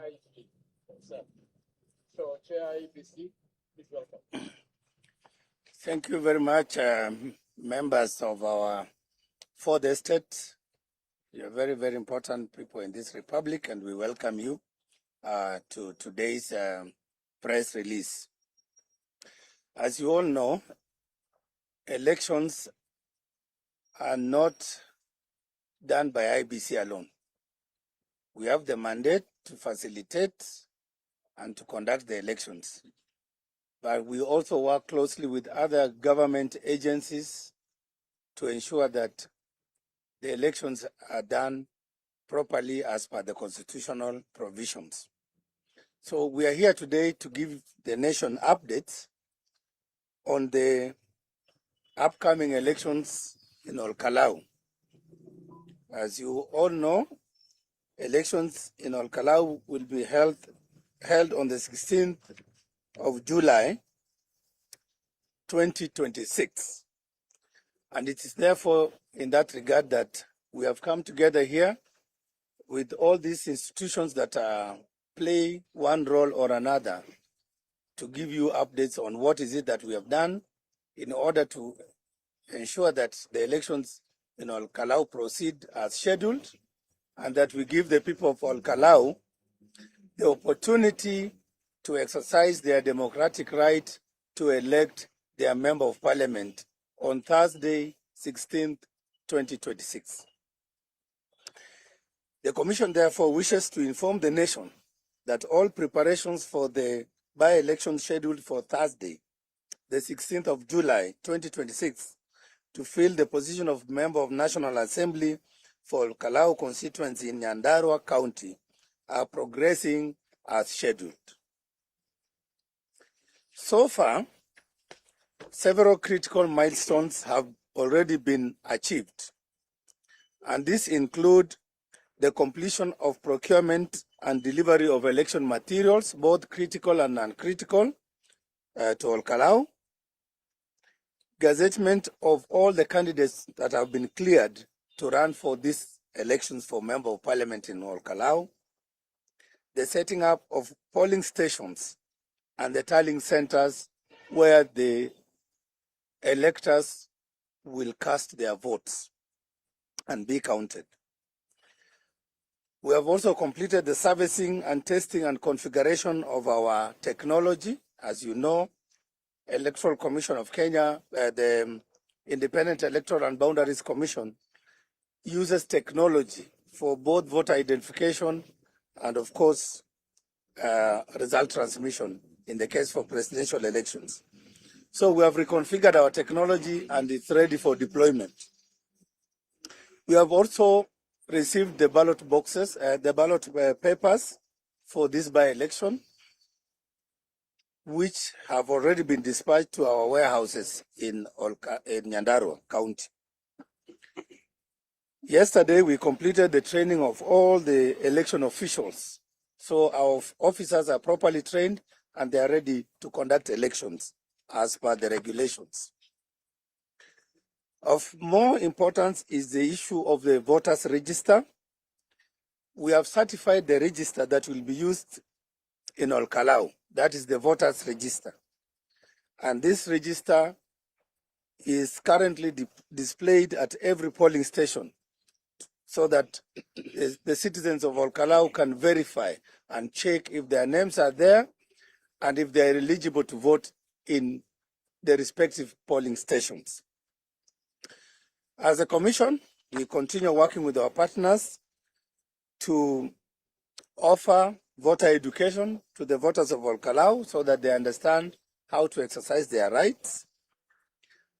IEBC concerned. So, Chair IEBC, please welcome. Thank you very much, members of our fourth estate. You're very, very important people in this republic, and we welcome you to today's press release. As you all know, elections are not done by IEBC alone. We have the mandate to facilitate and to conduct the elections. But we also work closely with other government agencies to ensure that the elections are done properly as per the constitutional provisions. So we are here today to give the nation updates on the upcoming elections in Ol Kalou. As you all know, elections in Ol Kalou will be held on the 16th of July 2026. And it is therefore in that regard that we have come together here with all these institutions that play one role or another to give you updates on what is it that we have done in order to ensure that the elections in Ol Kalou proceed as scheduled, and that we give the people of Ol Kalou the opportunity to exercise their democratic right to elect their member of parliament on Thursday, 16th, 2026. The Commission therefore wishes to inform the nation that all preparations for the by-election scheduled for Thursday, the 16th of July, 2026, to fill the position of Member of National Assembly for Ol Kalou constituency in Nyandarua County are progressing as scheduled. So far, several critical milestones have already been achieved, and these include the completion of procurement and delivery of election materials, both critical and non-critical, to Ol Kalou, gazettement of all the candidates that have been cleared to run for these elections for Member of Parliament in Ol Kalou, the setting up of polling stations and the tallying centers where the electors will cast their votes and be counted. We have also completed the servicing and testing and configuration of our technology. As you know, Electoral Commission of Kenya, the Independent Electoral and Boundaries Commission, uses technology for both voter identification and, of course, result transmission in the case for presidential elections. So we have reconfigured our technology and it's ready for deployment. We have also received the ballot boxes, the ballot papers for this by-election, which have already been dispatched to our warehouses in Nyandarua County. Yesterday, we completed the training of all the election officials. So our officers are properly trained and they are ready to conduct elections as per the regulations. Of more importance is the issue of the voters register. We have certified the register that will be used in Ol Kalou. That is the voters register. And this register is currently displayed at every polling station so that the citizens of Ol Kalou can verify and check if their names are there and if they are eligible to vote in the respective polling stations. As a commission, we continue working with our partners to offer voter education to the voters of Ol Kalou so that they understand how to exercise their rights.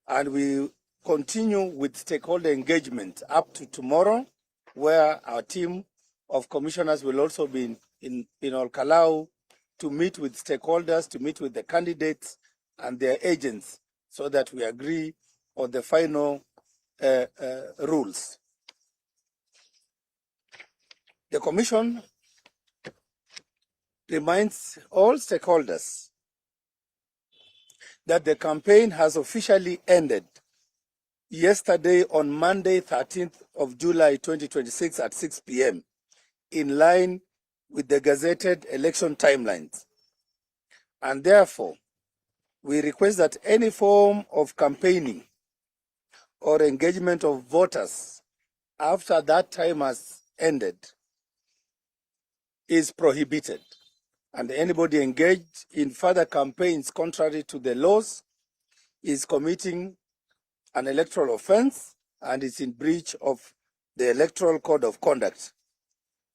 And we continue with stakeholder engagement up to tomorrow, where our team of commissioners will also be in Ol Kalou to meet with stakeholders, to meet with the candidates and their agents so that we agree on the final rules. The Commission reminds all stakeholders that the campaign has officially ended yesterday on Monday, 13th of July 2026 at 6 p.m. in line with the gazetted election timelines. And therefore, we request that any form of campaigning or engagement of voters after that time has ended is prohibited. And anybody engaged in further campaigns contrary to the laws is committing an electoral offense and is in breach of the Electoral Code of Conduct.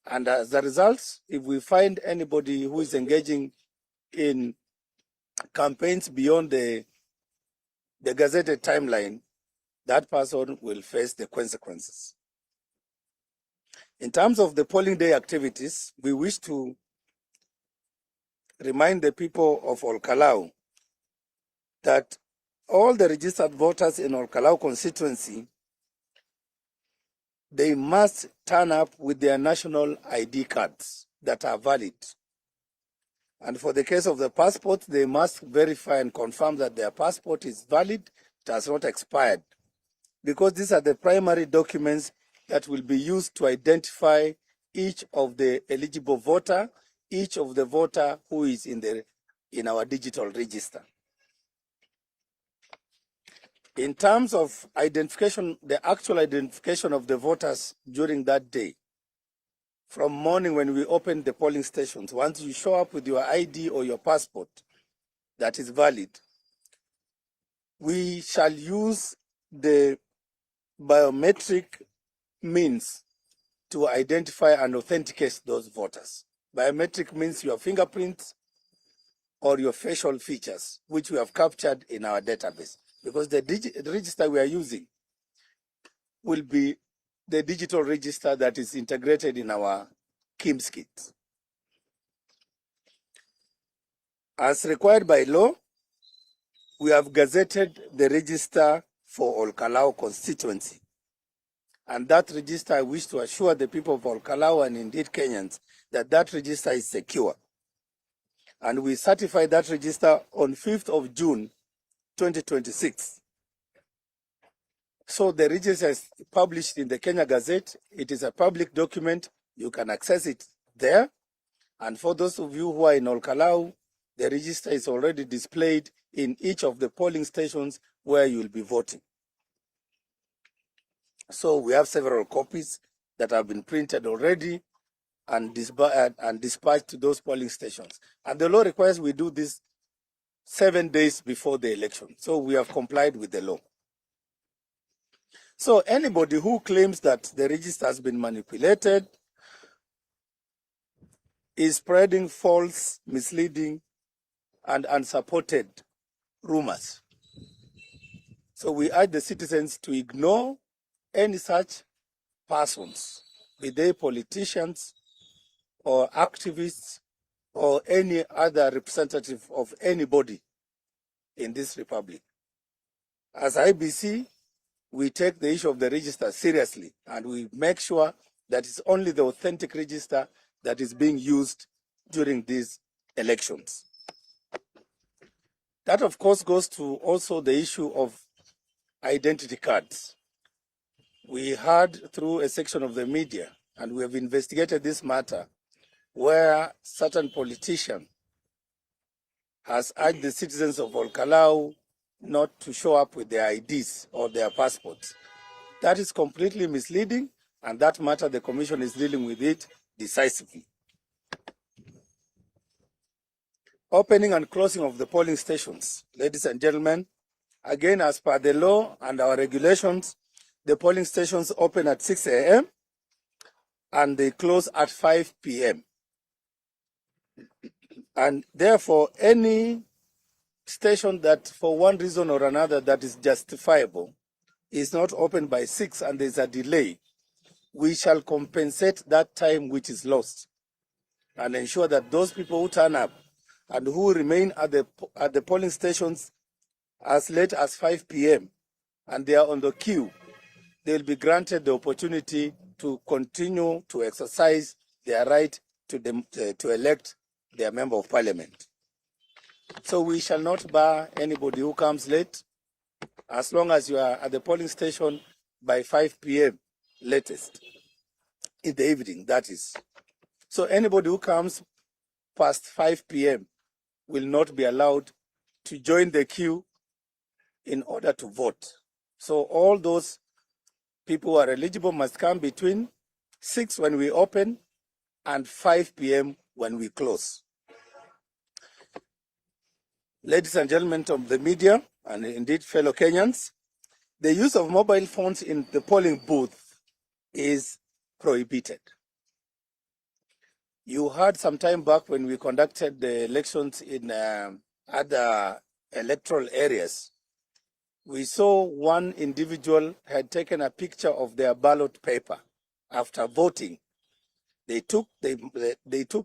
And as a result, if we find anybody who is engaging in campaigns beyond the gazetted timeline, that person will face the consequences. In terms of the polling day activities, we wish to remind the people of Ol Kalou that all the registered voters in Ol Kalou constituency, they must turn up with their national ID cards that are valid. And for the case of the passport, they must verify and confirm that their passport is valid, it has not expired, because these are the primary documents that will be used to identify each of the eligible voter, each of the voter who is in our digital register. In terms of identification, the actual identification of the voters during that day, from morning when we open the polling stations, once you show up with your ID or your passport that is valid, we shall use the biometric means to identify and authenticate those voters. Biometric means your fingerprints or your facial features, which we have captured in our database. Because the register we are using will be the digital register that is integrated in our KIMS kit. As required by law, we have gazetted the register for Ol Kalou constituency. And that register, I wish to assure the people of Ol Kalou and indeed Kenyans that that register is secure. And we certified that register on 5th of June, 2026. So the register is published in the Kenya Gazette. It is a public document. You can access it there. And for those of you who are in Ol Kalou, the register is already displayed in each of the polling stations where you will be voting. So we have several copies that have been printed already and dispatched to those polling stations. And the law requires we do this 7 days before the election. So we have complied with the law. So anybody who claims that the register has been manipulated is spreading false, misleading, and unsupported rumors. So we urge the citizens to ignore any such persons, be they politicians or activists or any other representative of anybody in this republic. As IEBC, we take the issue of the register seriously, and we make sure that it's only the authentic register that is being used during these elections. That, of course, goes to also the issue of identity cards. We heard through a section of the media, and we have investigated this matter, where certain politician has urged the citizens of Ol Kalou not to show up with their IDs or their passports. That is completely misleading, and that matter the Commission is dealing with it decisively. Opening and closing of the polling stations. Ladies and gentlemen, again, as per the law and our regulations, the polling stations open at 6 a.m. and they close at 5 p.m. And therefore, any station that for one reason or another that is justifiable is not open by 6 and there's a delay, we shall compensate that time which is lost and ensure that those people who turn up and who remain at the polling stations as late as 5 p.m. and they are on the queue, they will be granted the opportunity to continue to exercise their right to elect their member of parliament. So we shall not bar anybody who comes late, as long as you are at the polling station by 5 p.m. latest, in the evening, that is. So anybody who comes past 5 p.m. will not be allowed to join the queue in order to vote. So all those people who are eligible must come between 6 when we open and 5 p.m. when we close. Ladies and gentlemen of the media, and indeed fellow Kenyans, the use of mobile phones in the polling booth is prohibited. You heard some time back when we conducted the elections in other electoral areas, we saw one individual had taken a picture of their ballot paper after voting. They took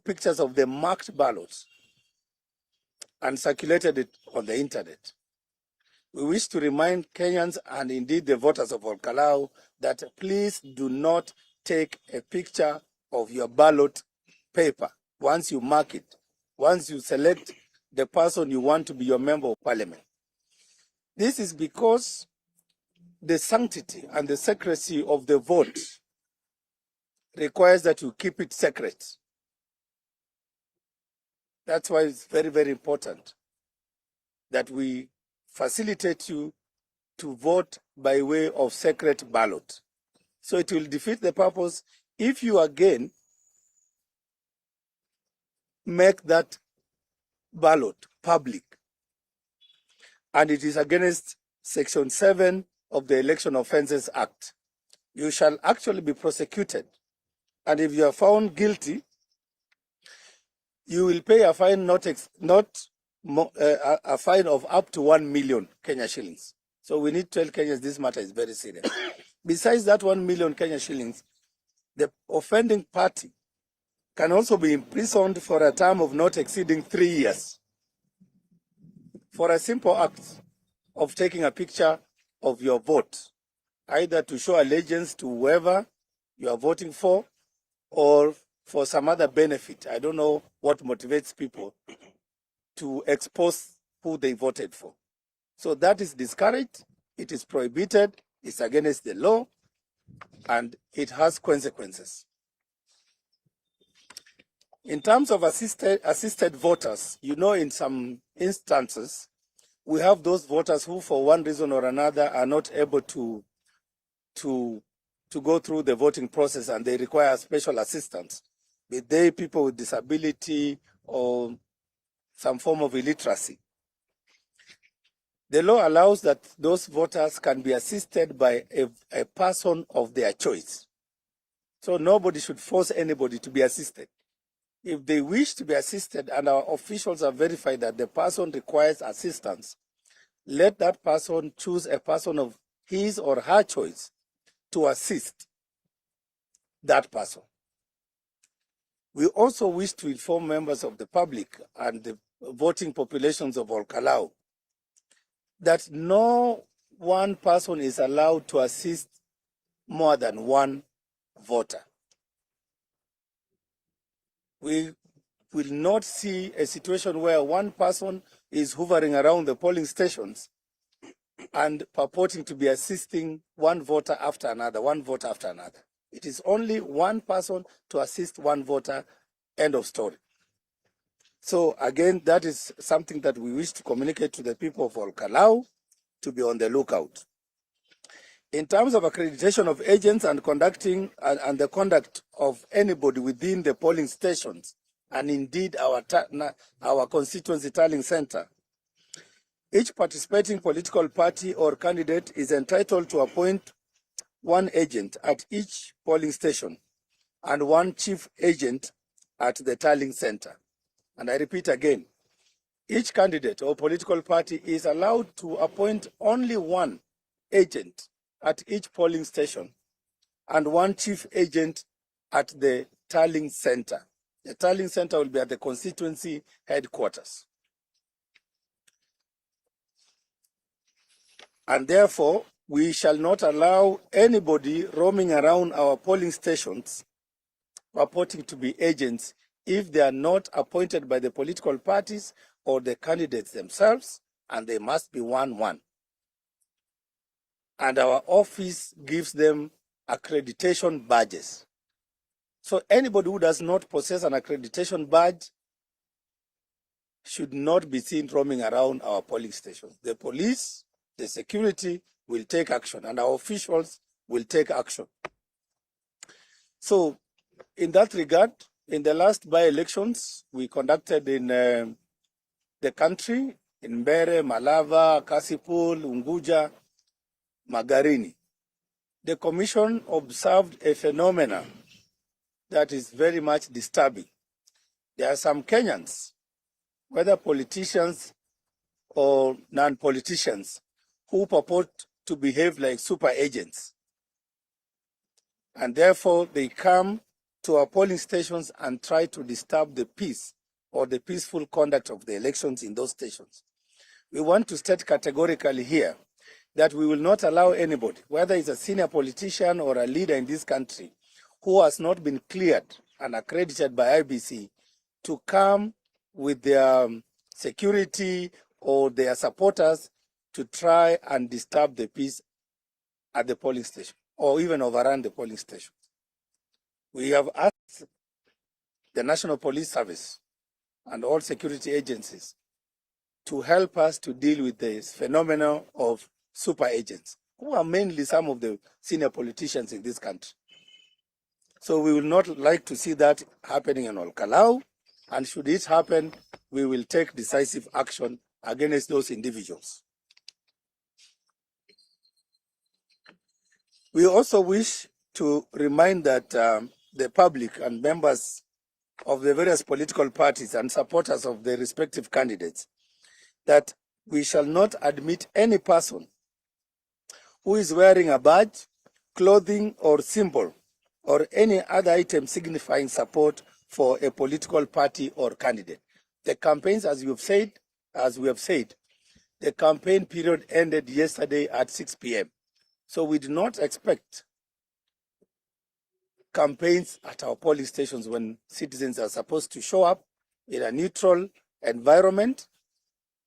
pictures of the marked ballots and circulated it on the internet. We wish to remind Kenyans and indeed the voters of Ol Kalou that please do not take a picture of your ballot paper once you mark it, once you select the person you want to be your member of parliament. This is because the sanctity and the secrecy of the vote requires that you keep it secret. That's why it's very, very important that we facilitate you to vote by way of secret ballot. So it will defeat the purpose if you again make that ballot public. And it is against Section 7 of the Election Offences Act. You shall actually be prosecuted. And if you are found guilty, you will pay a fine a fine of up to 1 million Kenya shillings. So we need to tell Kenyans this matter is very serious. Besides that 1 million Kenya shillings, the offending party can also be imprisoned for a term of not exceeding 3 years for a simple act of taking a picture of your vote, either to show allegiance to whoever you are voting for or for some other benefit. I don't know what motivates people to expose who they voted for. So that is discouraged, it is prohibited, it's against the law, and it has consequences. In terms of assisted voters, you know, in some instances, we have those voters who, for one reason or another, are not able to go through the voting process, and they require special assistance, be they people with disability or some form of illiteracy. The law allows that those voters can be assisted by a person of their choice. So nobody should force anybody to be assisted. If they wish to be assisted and our officials have verified that the person requires assistance, let that person choose a person of his or her choice to assist that person. We also wish to inform members of the public and the voting populations of Ol Kalou that no one person is allowed to assist more than one voter. We will not see a situation where one person is hovering around the polling stations and purporting to be assisting one voter after another, one voter after another. It is only one person to assist one voter, end of story. So again, that is something that we wish to communicate to the people of Ol Kalou to be on the lookout. In terms of accreditation of agents and the conduct of anybody within the polling stations, and indeed our constituency tallying center, each participating political party or candidate is entitled to appoint one agent at each polling station and one chief agent at the tallying center. And I repeat again, each candidate or political party is allowed to appoint only one agent at each polling station and one chief agent at the tallying center. The tallying center will be at the constituency headquarters. And therefore, we shall not allow anybody roaming around our polling stations purporting to be agents if they are not appointed by the political parties or the candidates themselves, and they must be one. And our office gives them accreditation badges. So anybody who does not possess an accreditation badge should not be seen roaming around our polling stations. The police, the security will take action, and our officials will take action. So in that regard, in the last by-elections we conducted in the country, in Mbere, Malava, Kasipul, Unguja, Magarini, the commission observed a phenomenon that is very much disturbing. There are some Kenyans, whether politicians or non-politicians, who purport to behave like super agents. And therefore, they come to our polling stations and try to disturb the peace or the peaceful conduct of the elections in those stations. We want to state categorically here that we will not allow anybody, whether it's a senior politician or a leader in this country, who has not been cleared and accredited by IEBC, to come with their security or their supporters to try and disturb the peace at the polling station or even overrun the polling station. We have asked the National Police Service and all security agencies to help us to deal with this phenomenon of super agents, who are mainly some of the senior politicians in this country. So we will not like to see that happening in Ol Kalou, and should it happen, we will take decisive action against those individuals. We also wish to remind that the public and members of the various political parties and supporters of the respective candidates that we shall not admit any person who is wearing a badge, clothing or symbol or any other item signifying support for a political party or candidate. The campaigns, as we have said, the campaign period ended yesterday at 6 p.m. So we do not expect campaigns at our polling stations when citizens are supposed to show up in a neutral environment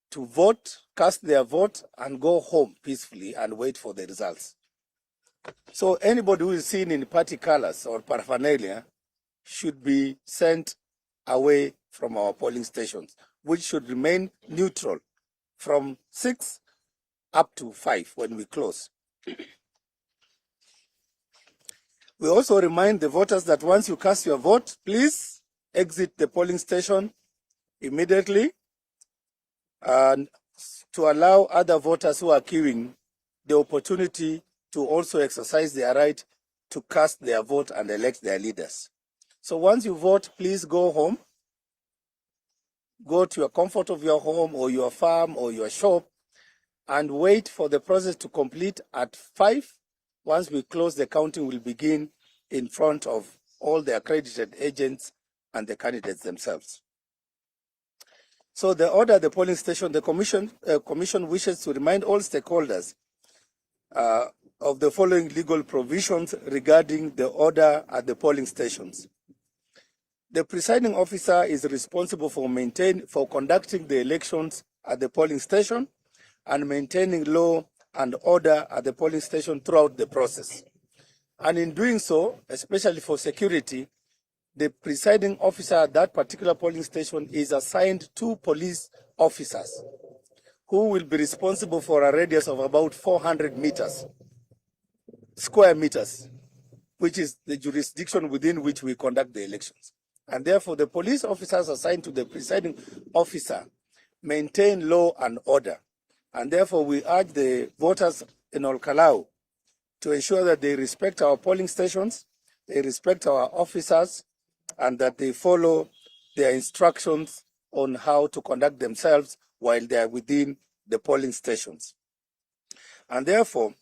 to vote, cast their vote, and go home peacefully and wait for the results. So anybody who is seen in party colors or paraphernalia should be sent away from our polling stations, which should remain neutral from 6 up to 5 when we close. We also remind the voters that once you cast your vote, please exit the polling station immediately, and to allow other voters who are queuing the opportunity to also exercise their right to cast their vote and elect their leaders. So once you vote, please go home. Go to your comfort of your home or your farm or your shop and wait for the process to complete at 5. Once we close, the counting will begin in front of all the accredited agents and the candidates themselves. So the order at the polling station, the commission wishes to remind all stakeholders of the following legal provisions regarding the order at the polling stations. The presiding officer is responsible for conducting the elections at the polling station and maintaining law and order at the polling station throughout the process. And in doing so, especially for security, the presiding officer at that particular polling station is assigned 2 police officers who will be responsible for a radius of about 400 square meters, which is the jurisdiction within which we conduct the elections. And therefore, the police officers assigned to the presiding officer maintain law and order. And therefore, we urge the voters in Ol Kalou to ensure that they respect our polling stations, they respect our officers, and that they follow their instructions on how to conduct themselves while they are within the polling stations. And therefore,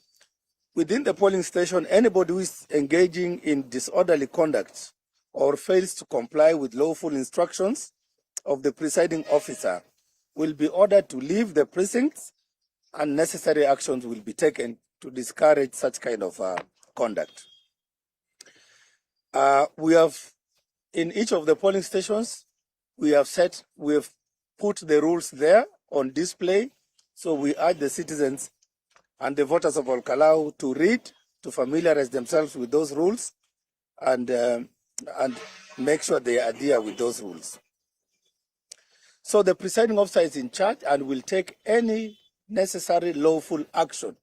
within the polling station, anybody who is engaging in disorderly conduct or fails to comply with lawful instructions of the presiding officer will be ordered to leave the precincts, and necessary actions will be taken to discourage such kind of conduct. We have, in each of the polling stations, we have put the rules there on display. So we urge the citizens and the voters of Ol Kalou to read, to familiarize themselves with those rules, and and make sure they adhere with those rules. So the presiding officer is in charge and will take any necessary lawful action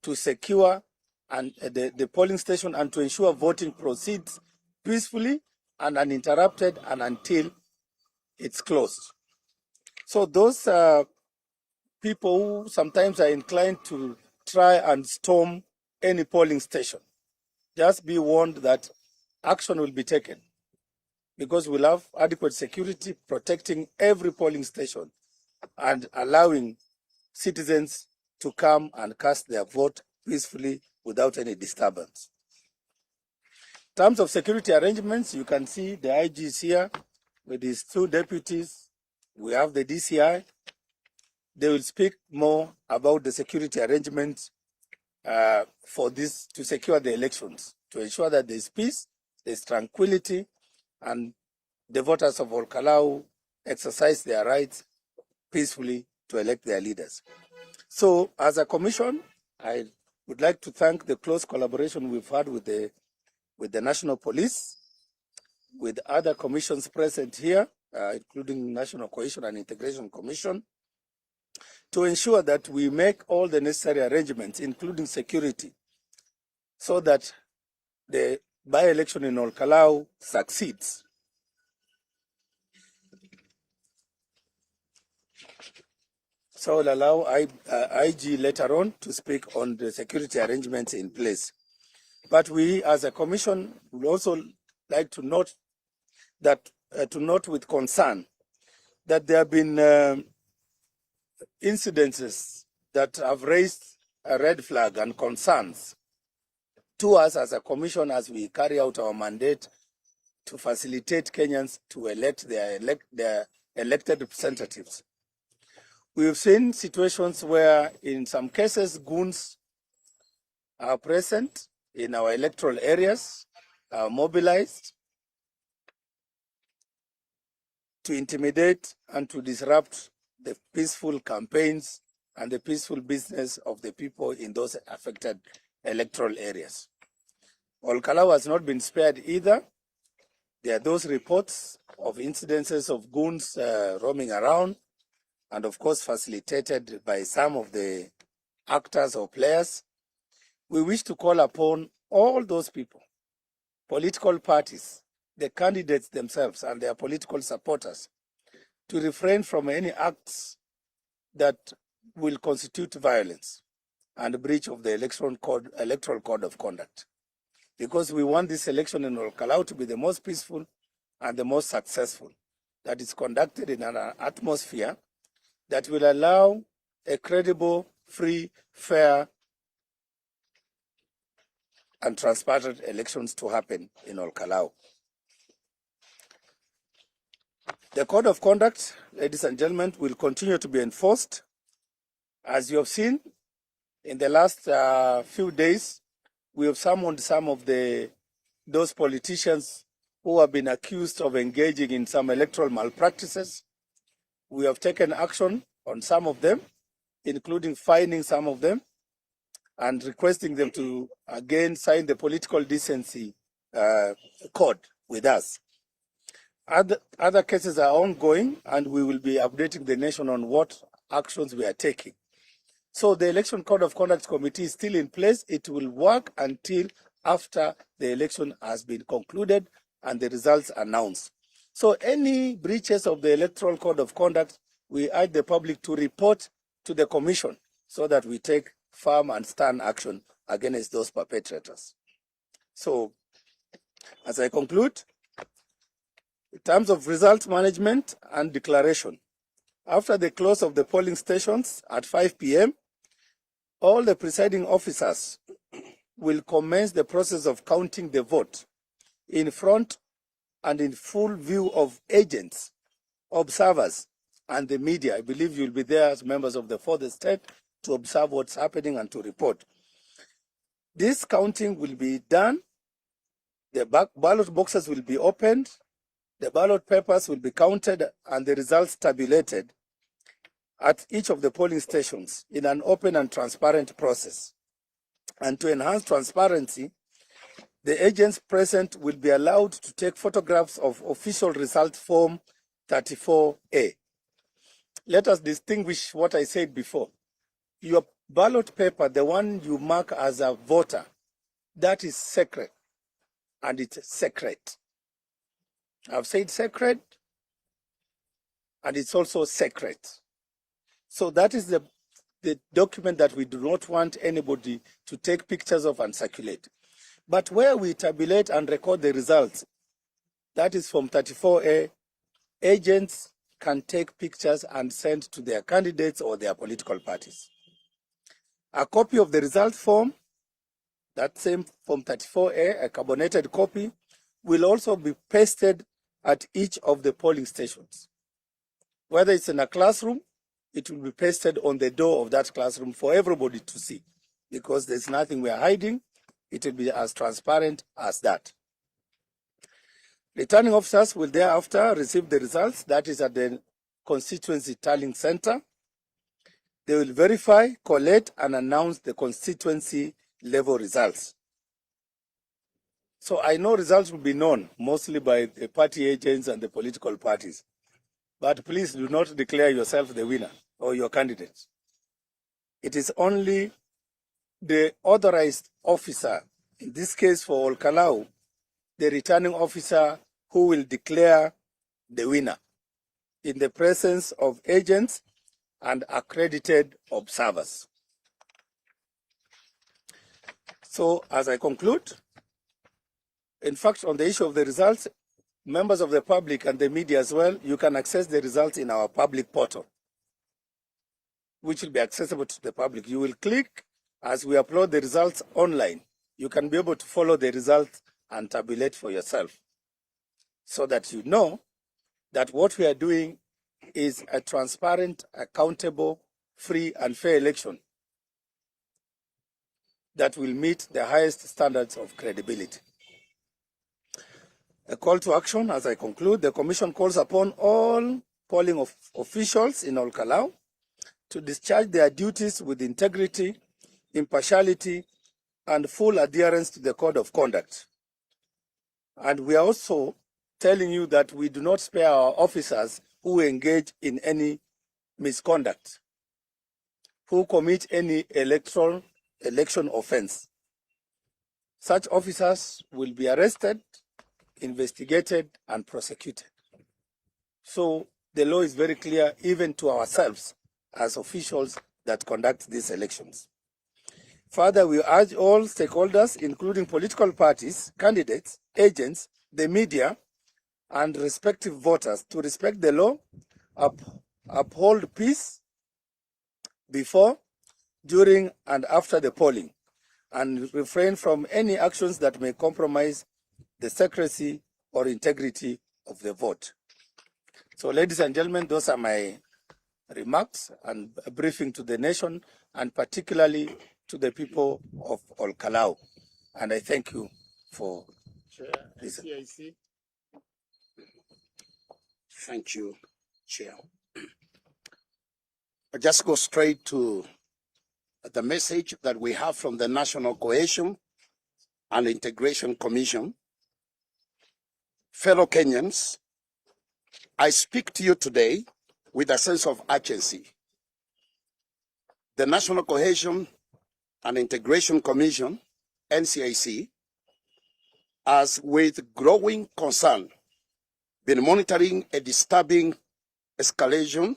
to secure the polling station and to ensure voting proceeds peacefully and uninterrupted and until it's closed. So those people who sometimes are inclined to try and storm any polling station, just be warned that action will be taken, because we'll have adequate security protecting every polling station and allowing citizens to come and cast their vote peacefully without any disturbance. In terms of security arrangements, you can see the IG is here with his 2 deputies. We have the DCI. They will speak more about the security arrangements for this, to secure the elections, to ensure that there's peace, there's tranquility, and the voters of Ol Kalou exercise their rights peacefully to elect their leaders. So as a commission, I would like to thank the close collaboration we've had with the National Police, with other commissions present here, including National Cohesion and Integration Commission, to ensure that we make all the necessary arrangements, including security, so that the by-election in Ol Kalou succeeds. So I'll allow IG later on to speak on the security arrangements in place. But we, as a commission, would also like to note that with concern that there have been incidences that have raised a red flag and concerns to us as a commission as we carry out our mandate to facilitate Kenyans to elect their elected representatives. We've seen situations where, in some cases, goons are present in our electoral areas, are mobilized to intimidate and to disrupt the peaceful campaigns and the peaceful business of the people in those affected electoral areas. Ol Kalou has not been spared either. There are those reports of incidences of goons roaming around, and of course facilitated by some of the actors or players. We wish to call upon all those people, political parties, the candidates themselves and their political supporters, to refrain from any acts that will constitute violence and breach of the electoral code of conduct. Because we want this election in Ol Kalou to be the most peaceful and the most successful, that is conducted in an atmosphere that will allow a credible, free, fair, and transparent elections to happen in Ol Kalou. The code of conduct, ladies and gentlemen, will continue to be enforced. As you have seen, in the last few days, we have summoned some of those politicians who have been accused of engaging in some electoral malpractices. We have taken action on some of them, including fining some of them and requesting them to again sign the political decency code with us. Other cases are ongoing, and we will be updating the nation on what actions we are taking. So the Election Code of Conduct Committee is still in place. It will work until after the election has been concluded and the results announced. So any breaches of the Electoral Code of Conduct, we urge the public to report to the Commission so that we take firm and stern action against those perpetrators. So, as I conclude, in terms of result management and declaration, after the close of the polling stations at 5 p.m., all the presiding officers will commence the process of counting the vote in front and in full view of agents, observers, and the media. I believe you'll be there as members of the fourth estate to observe what's happening and to report. This counting will be done. The ballot boxes will be opened. The ballot papers will be counted and the results tabulated at each of the polling stations in an open and transparent process. And to enhance transparency, The agents present will be allowed to take photographs of official result form 34A. Let us distinguish what I said before. Your ballot paper, the one you mark as a voter, that is sacred, and it's secret. I've said sacred, and it's also secret. So that is the document that we do not want anybody to take pictures of and circulate. But where we tabulate and record the results, that is from 34A, agents can take pictures and send to their candidates or their political parties. A copy of the result form, that same Form 34A, a carbonated copy, will also be pasted at each of the polling stations. Whether it's in a classroom, it will be pasted on the door of that classroom for everybody to see, because there's nothing we are hiding. It will be as transparent as that. Returning officers will thereafter receive the results, that is at the constituency tallying center. They will verify, collate, and announce the constituency level results. So I know results will be known mostly by the party agents and the political parties. But please do not declare yourself the winner or your candidate. It is only the authorized officer, in this case for Ol Kalou, the returning officer, who will declare the winner in the presence of agents and accredited observers. So as I conclude, in fact, on the issue of the results, members of the public and the media as well, you can access the results in our public portal, which will be accessible to the public. You will click as we upload the results online. You can be able to follow the results and tabulate for yourself, so that you know that what we are doing is a transparent, accountable, free and fair election that will meet the highest standards of credibility. A call to action as I conclude. The Commission calls upon all polling officials in Ol Kalou to discharge their duties with integrity, impartiality, and full adherence to the Code of Conduct. And we are also telling you that we do not spare our officers who engage in any misconduct, who commit any election offense. Such officers will be arrested, investigated, and prosecuted. So the law is very clear, even to ourselves as officials that conduct these elections. Further, we urge all stakeholders, including political parties, candidates, agents, the media, and respective voters, to respect the law, uphold peace before, during, and after the polling, and refrain from any actions that may compromise the secrecy or integrity of the vote. So, ladies and gentlemen, those are my remarks and a briefing to the nation, and particularly to the people of Ol Kalou. And I thank you for listening. Thank you, Chair. I'll just go straight to the message that we have from the National Cohesion and Integration Commission. Fellow Kenyans, I speak to you today with a sense of urgency. The National Cohesion and Integration Commission, NCIC, has with growing concern been monitoring a disturbing escalation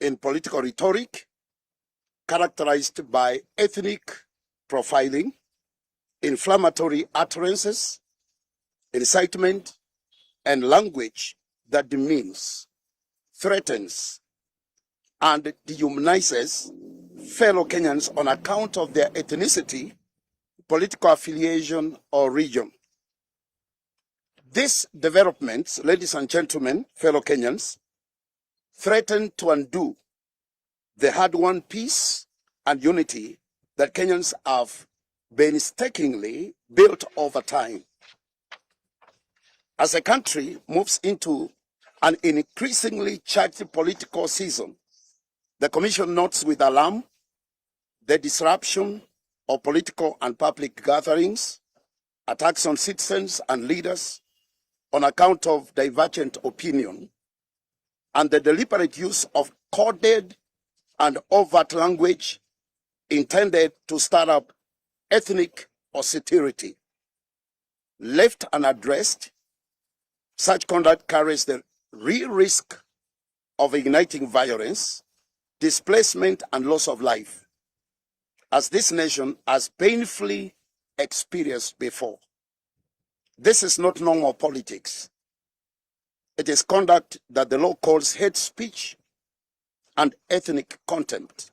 in political rhetoric characterized by ethnic profiling, inflammatory utterances, incitement, and language that demeans, threatens, and dehumanizes fellow Kenyans on account of their ethnicity, political affiliation, or region. These developments, ladies and gentlemen, fellow Kenyans, threaten to undo the hard-won peace and unity that Kenyans have painstakingly built over time. As the country moves into an increasingly charged political season, the Commission notes with alarm the disruption of political and public gatherings attacks on citizens and leaders on account of divergent opinion, and the deliberate use of coded and overt language intended to stir up ethnic hostility. Left unaddressed, such conduct carries the real risk of igniting violence, displacement, and loss of life, as this nation has painfully experienced before. This is not normal politics. It is conduct that the law calls hate speech and ethnic contempt,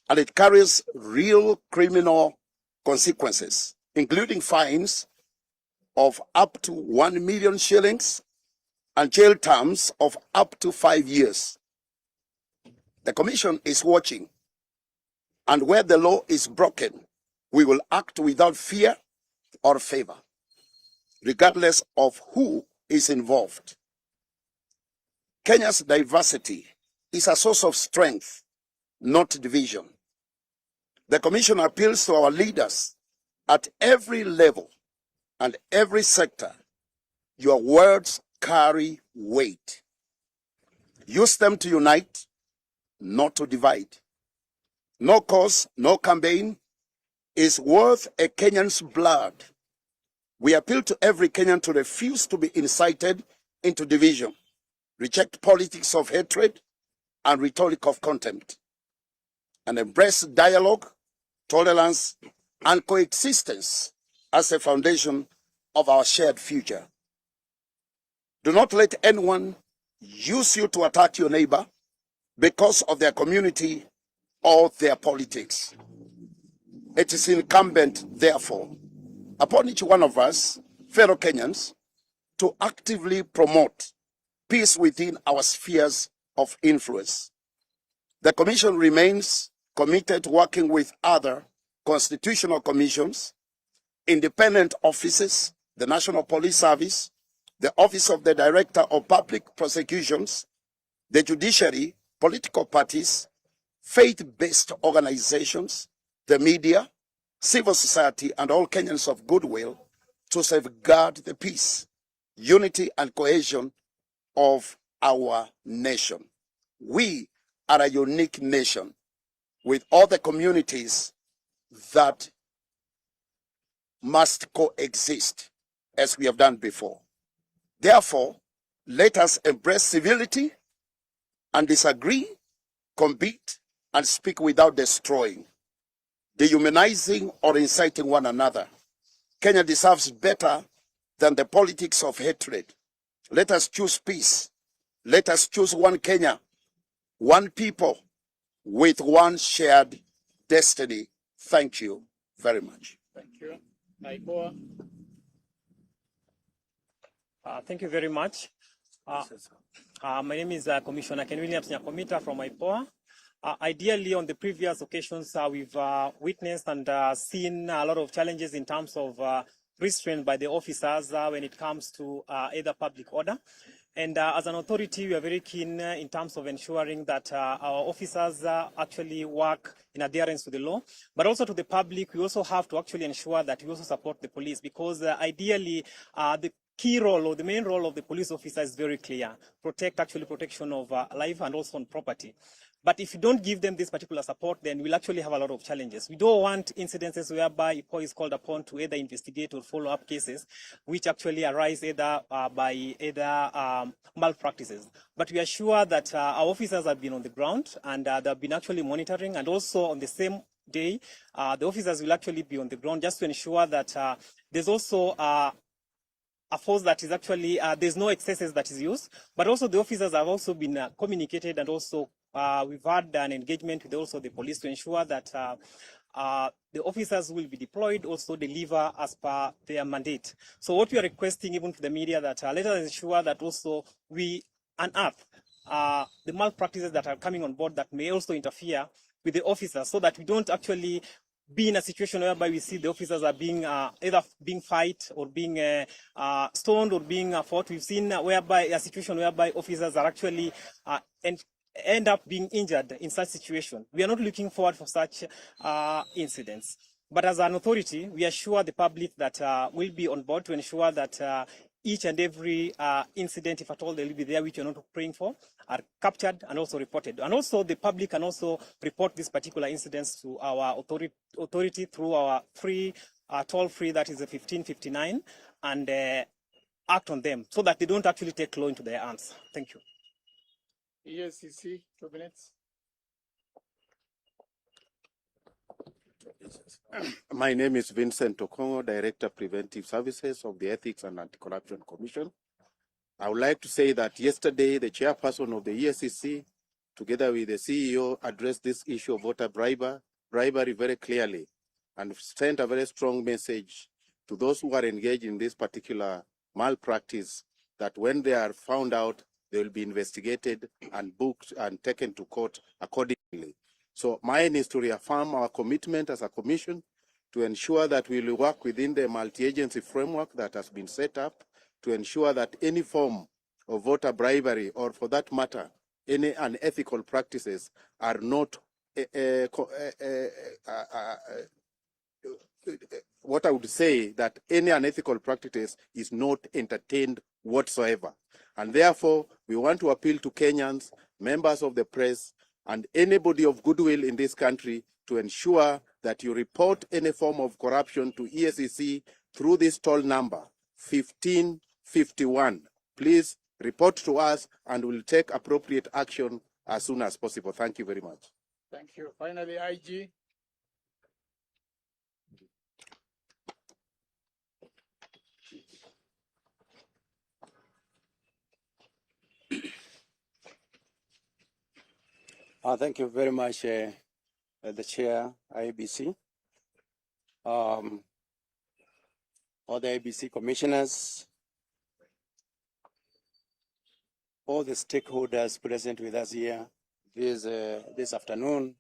and it carries real criminal consequences, including fines of up to 1 million shillings and jail terms of up to 5 years. The Commission is watching, and where the law is broken, we will act without fear or favor, regardless of who is involved. Kenya's diversity is a source of strength, not division. The Commission appeals to our leaders at every level and every sector. Your words carry weight. Use them to unite, not to divide. No cause, no campaign is worth a Kenyan's blood. We appeal to every Kenyan to refuse to be incited into division, reject politics of hatred and rhetoric of contempt, and embrace dialogue, tolerance, and coexistence as a foundation of our shared future. Do not let anyone use you to attack your neighbor because of their community or their politics. It is incumbent, therefore, upon each one of us, fellow Kenyans, to actively promote peace within our spheres of influence. The Commission remains committed to working with other constitutional commissions, independent offices, the National Police Service, the Office of the Director of Public Prosecutions, the judiciary, political parties, faith-based organizations, the media, civil society, and all Kenyans of goodwill to safeguard the peace, unity, and cohesion of our nation. We are a unique nation with other communities that must coexist as we have done before. Therefore, let us embrace civility and disagree, compete, and speak without destroying, dehumanizing, or inciting one another. Kenya deserves better than the politics of hatred. Let us choose peace. Let us choose one Kenya, one people, with one shared destiny. Thank you very much. Thank you. Naipoa. Thank you very much. My name is Commissioner Ken Williams Nyakomita from IPOA. Ideally, on the previous occasions, we've witnessed and seen a lot of challenges in terms of restraint by the officers when it comes to either public order. And as an authority, we are very keen in terms of ensuring that our officers actually work in adherence to the law. But also to the public, we also have to actually ensure that we also support the police, because ideally, the key role or the main role of the police officer is very clear: protection of life and also on property. But if you don't give them this particular support, then we'll actually have a lot of challenges. We don't want incidences whereby IPOA is called upon to either investigate or follow up cases which actually arise either by malpractices. But we are sure that our officers have been on the ground and they've been actually monitoring, and also on the same day, the officers will actually be on the ground just to ensure that there's also a force that is actually, there's no excesses that is used, but also the officers have also been communicated, and also we've had an engagement with also the police to ensure that the officers will be deployed, also deliver as per their mandate. So what we are requesting even to the media, that let us ensure that also we unearth the malpractices that are coming on board that may also interfere with the officers, so that we don't actually be in a situation whereby we see the officers are being either being fight or being stoned or being fought. We've seen whereby a situation whereby officers are actually end up being injured in such situation. We are not looking forward for such incidents. But as an authority, we assure the public that we'll be on board to ensure that each and every incident, if at all there will be there, which you're not praying for, are captured and also reported. And also the public can also report these particular incidents to our authority through our free, toll-free, that is the 1559, and act on them so that they don't actually take law into their hands. Thank you. EACC, 2 minutes. My name is Vincent Okongo, Director Preventive Services of the Ethics and Anti-Corruption Commission. I would like to say that yesterday, the chairperson of the EACC, together with the CEO, addressed this issue of voter bribery very clearly and sent a very strong message to those who are engaged in this particular malpractice that when they are found out, they will be investigated and booked and taken to court accordingly. So mine is to reaffirm our commitment as a commission to ensure that we will work within the multi-agency framework that has been set up to ensure that any form of voter bribery, or for that matter, any unethical practices are not what I would say that any unethical practices is not entertained whatsoever. And therefore, we want to appeal to Kenyans, members of the press, and anybody of goodwill in this country to ensure that you report any form of corruption to EACC through this toll number, 1551. Please report to us and we'll take appropriate action as soon as possible. Thank you very much. Thank you. Finally, IG. Thank you very much, the chair, IEBC. All the IEBC commissioners, all the stakeholders present with us here this afternoon,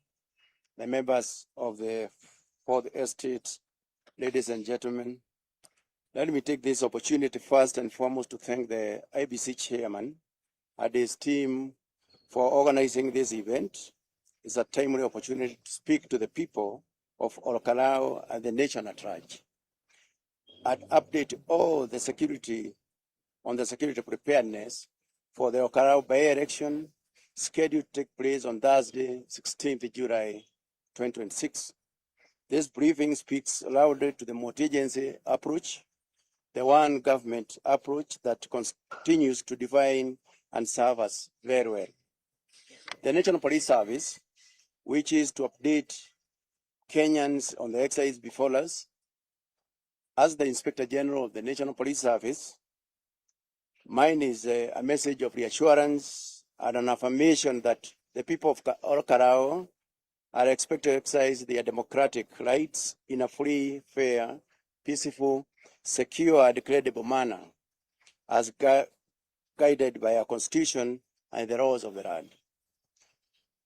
the members of the Fourth Estate, ladies and gentlemen. Let me take this opportunity first and foremost to thank the IEBC chairman and his team for organizing this event. It's a timely opportunity to speak to the people of Ol Kalou and the nation at large, and update all the security on the security preparedness for the Ol Kalou by-election scheduled to take place on Thursday, 16th July 2026. This briefing speaks loudly to the multi-agency approach, the one government approach that continues to define and serve us very well. The National Police Service, which is to update Kenyans on the exercise before us, as the Inspector General of the National Police Service, mine is a message of reassurance and an affirmation that the people of Ol Kalou are expected to exercise their democratic rights in a free, fair, peaceful, secure, and credible manner, as guided by our Constitution and the laws of the land.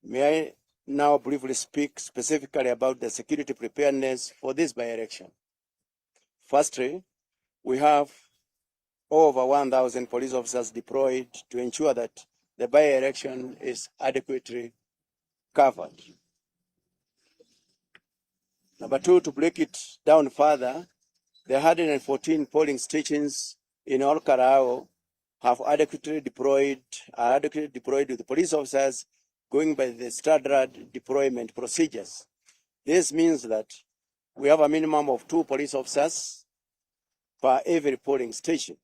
May I now briefly speak specifically about the security preparedness for this by-election. Firstly, we have over 1,000 police officers deployed to ensure that the by-election is adequately covered. Number two, to break it down further, the 114 polling stations in Ol Kalou have adequately deployed with the police officers going by the standard deployment procedures. This means that we have a minimum of 2 police officers per every polling station.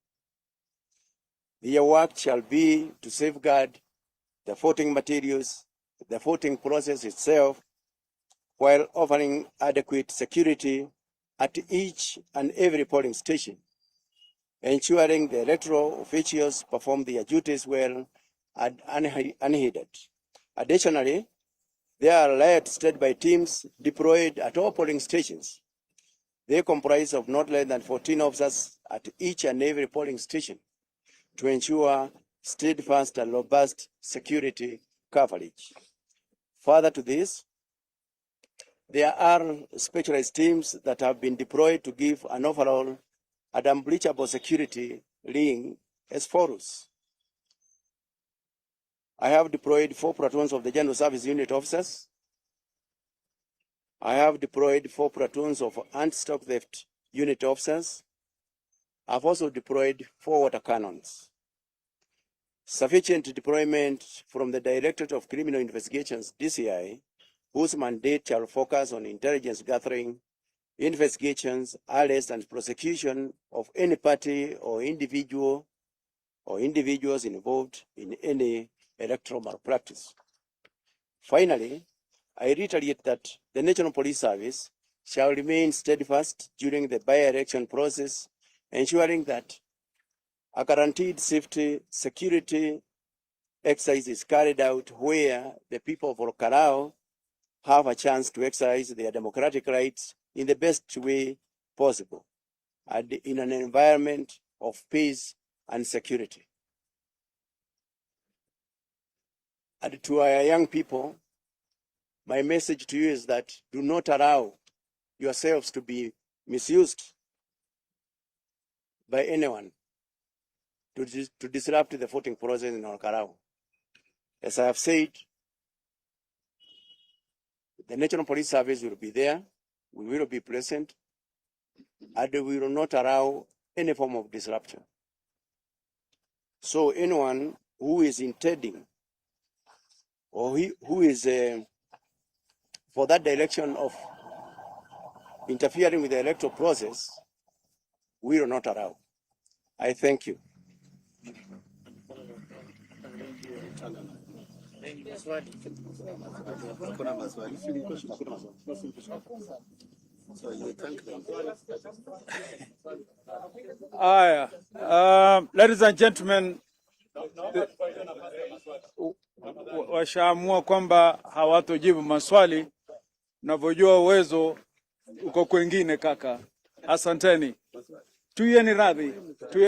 Their work shall be to safeguard the voting materials, the voting process itself, while offering adequate security at each and every polling station, ensuring the electoral officials perform their duties well and unhindered. Additionally, there are riot standby teams deployed at all polling stations. They comprise of not less than 14 officers at each and every polling station to ensure steadfast and robust security coverage. Further to this, there are specialized teams that have been deployed to give an overall and unbreachable security ring as follows. I have deployed 4 platoons of the General Service Unit officers, I have deployed 4 platoons of anti-stock theft unit officers. I've also deployed 4 water cannons. Sufficient deployment from the Directorate of Criminal Investigations, DCI, whose mandate shall focus on intelligence gathering, investigations, arrest, and prosecution of any party or individual or individuals involved in any electoral malpractice. Finally, I reiterate that the National Police Service shall remain steadfast during the by-election process, ensuring that a guaranteed safety, security exercise is carried out where the people of Ol Kalou have a chance to exercise their democratic rights in the best way possible and in an environment of peace and security. And to our young people, my message to you is that do not allow yourselves to be misused by anyone to disrupt the voting process in Ol Kalou. As I have said, the National Police Service will be there, we will be present, and we will not allow any form of disruption. So anyone who is intending or who is for that direction of interfering with the electoral process, we will not allow. I thank you. Ladies and gentlemen, washaamua kwamba hawatojibu maswali. Unavyojua uwezo uko kwingine kaka. Asanteni. Tuyeni radhi.